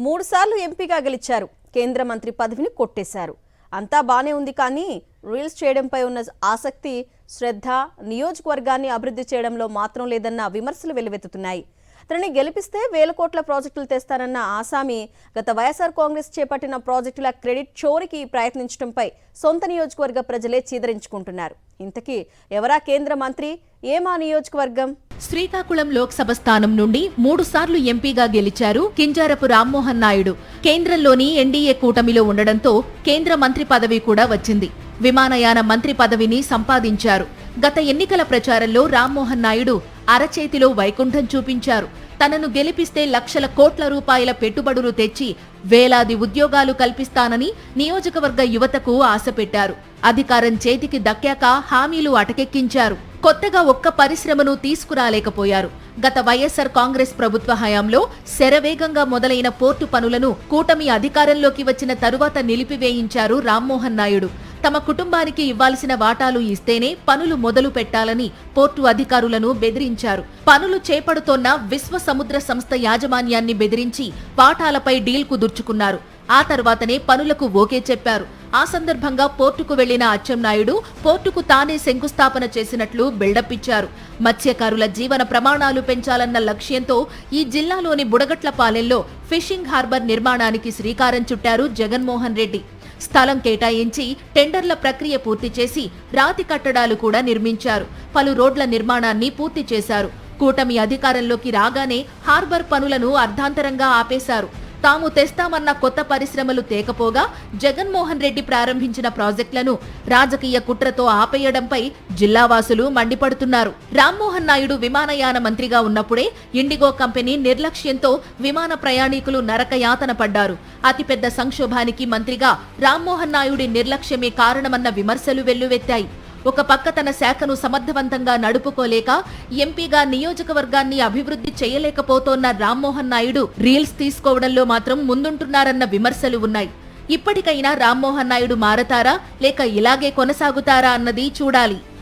3 సార్లు ఎంపీగా గెలిచారు. కేంద్ర మంత్రి పదవిని కొట్టేశారు. అంతా బానే ఉంది, కానీ రీల్స్ చేయడంపై ఉన్న ఆసక్తి, శ్రద్ధ నియోజకవర్గాన్ని అభివృద్ధి చేయడంలో మాత్రం లేదన్న విమర్శలు వెల్లువెత్తుతున్నాయి. తనని గెలిపిస్తే వేల కోట్ల ప్రాజెక్టులు తెస్తానన్న ఆసామి గత వైఎస్ఆర్ కాంగ్రెస్ చేపట్టిన ప్రాజెక్టుల క్రెడిట్ చోరీకి ప్రయత్నించడంపై సొంత నియోజకవర్గ ప్రజలే చీదరించుకుంటున్నారు. ఇంతకీ ఎవరా కేంద్ర మంత్రి, ఏమా నియోజకవర్గం? శ్రీకాకుళం లోక్సభ స్థానం నుండి 3 సార్లు ఎంపీగా గెలిచారు కింజారపు రామ్మోహన్ నాయుడు. కేంద్రంలోని ఎన్డీఏ కూటమిలో ఉండడంతో కేంద్ర మంత్రి పదవి కూడా వచ్చింది. విమానయాన మంత్రి పదవిని సంపాదించారు. గత ఎన్నికల ప్రచారంలో రామ్మోహన్ నాయుడు అరచేతిలో వైకుంఠం చూపించారు. తనను గెలిపిస్తే లక్షల కోట్ల రూపాయల పెట్టుబడులు తెచ్చి వేలాది ఉద్యోగాలు కల్పిస్తానని నియోజకవర్గ యువతకు ఆశ పెట్టారు. అధికారం చేతికి దక్కాక హామీలు అటకెక్కించారు. కొత్తగా ఒక్క పరిశ్రమను తీసుకురాలేకపోయారు. గత వైఎస్ఆర్ కాంగ్రెస్ ప్రభుత్వ హయాంలో శరవేగంగా మొదలైన పోర్టు పనులను కూటమి అధికారంలోకి వచ్చిన తరువాత నిలిపివేయించారు రామ్మోహన్ నాయుడు. తమ కుటుంబానికి ఇవ్వాల్సిన వాటాలు ఇస్తేనే పనులు మొదలు పెట్టాలని పోర్టు అధికారులను బెదిరించారు. పనులు చేపడుతోన్న విశ్వ సముద్ర సంస్థ యాజమాన్యాన్ని బెదిరించి వాటాలపై డీల్ కుదుర్చుకున్నారు. ఆ తర్వాతనే పనులకు ఓకే చెప్పారు. ఆ సందర్భంగా పోర్టుకు వెళ్లిన అచ్చెన్నాయుడు పోర్టుకు తానే శంకుస్థాపన చేసినట్లు బిల్డప్ ఇచ్చారు. మత్స్యకారుల జీవన ప్రమాణాలు పెంచాలన్న లక్ష్యంతో ఈ జిల్లాలోని బుడగట్లపాలెంలో ఫిషింగ్ హార్బర్ నిర్మాణానికి శ్రీకారం చుట్టారు జగన్మోహన్ రెడ్డి. స్థలం కేటాయించి టెండర్ల ప్రక్రియ పూర్తి చేసి రాతి కట్టడాలు కూడా నిర్మించారు. పలు రోడ్ల నిర్మాణాన్ని పూర్తి చేశారు. కూటమి అధికారంలోకి రాగానే హార్బర్ పనులను అర్ధాంతరంగా ఆపేశారు. తాము తెస్తామన్న కొత్త పరిశ్రమలు తేకపోగా జగన్మోహన్ రెడ్డి ప్రారంభించిన ప్రాజెక్టులను రాజకీయ కుట్రతో ఆపేయడంపై జిల్లావాసులు మండిపడుతున్నారు. రామ్మోహన్ నాయుడు విమానయాన మంత్రిగా ఉన్నప్పుడే ఇండిగో కంపెనీ నిర్లక్ష్యంతో విమాన ప్రయాణికులు నరకయాతన పడ్డారు. అతిపెద్ద సంక్షోభానికి మంత్రిగా రామ్మోహన్ నాయుడి నిర్లక్ష్యమే కారణమన్న విమర్శలు వెల్లువెత్తాయి. ఒక పక్క తన శాఖను సమర్థవంతంగా నడుపుకోలేక ఎంపీగా నియోజకవర్గాన్ని అభివృద్ధి చేయలేకపోతోన్న రామ్మోహన్ నాయుడు రీల్స్ తీసుకోవడంలో మాత్రం ముందుంటున్నారన్న విమర్శలు ఉన్నాయి. ఇప్పటికైనా రామ్మోహన్ నాయుడు మారతారా లేక ఇలాగే కొనసాగుతారా అన్నది చూడాలి.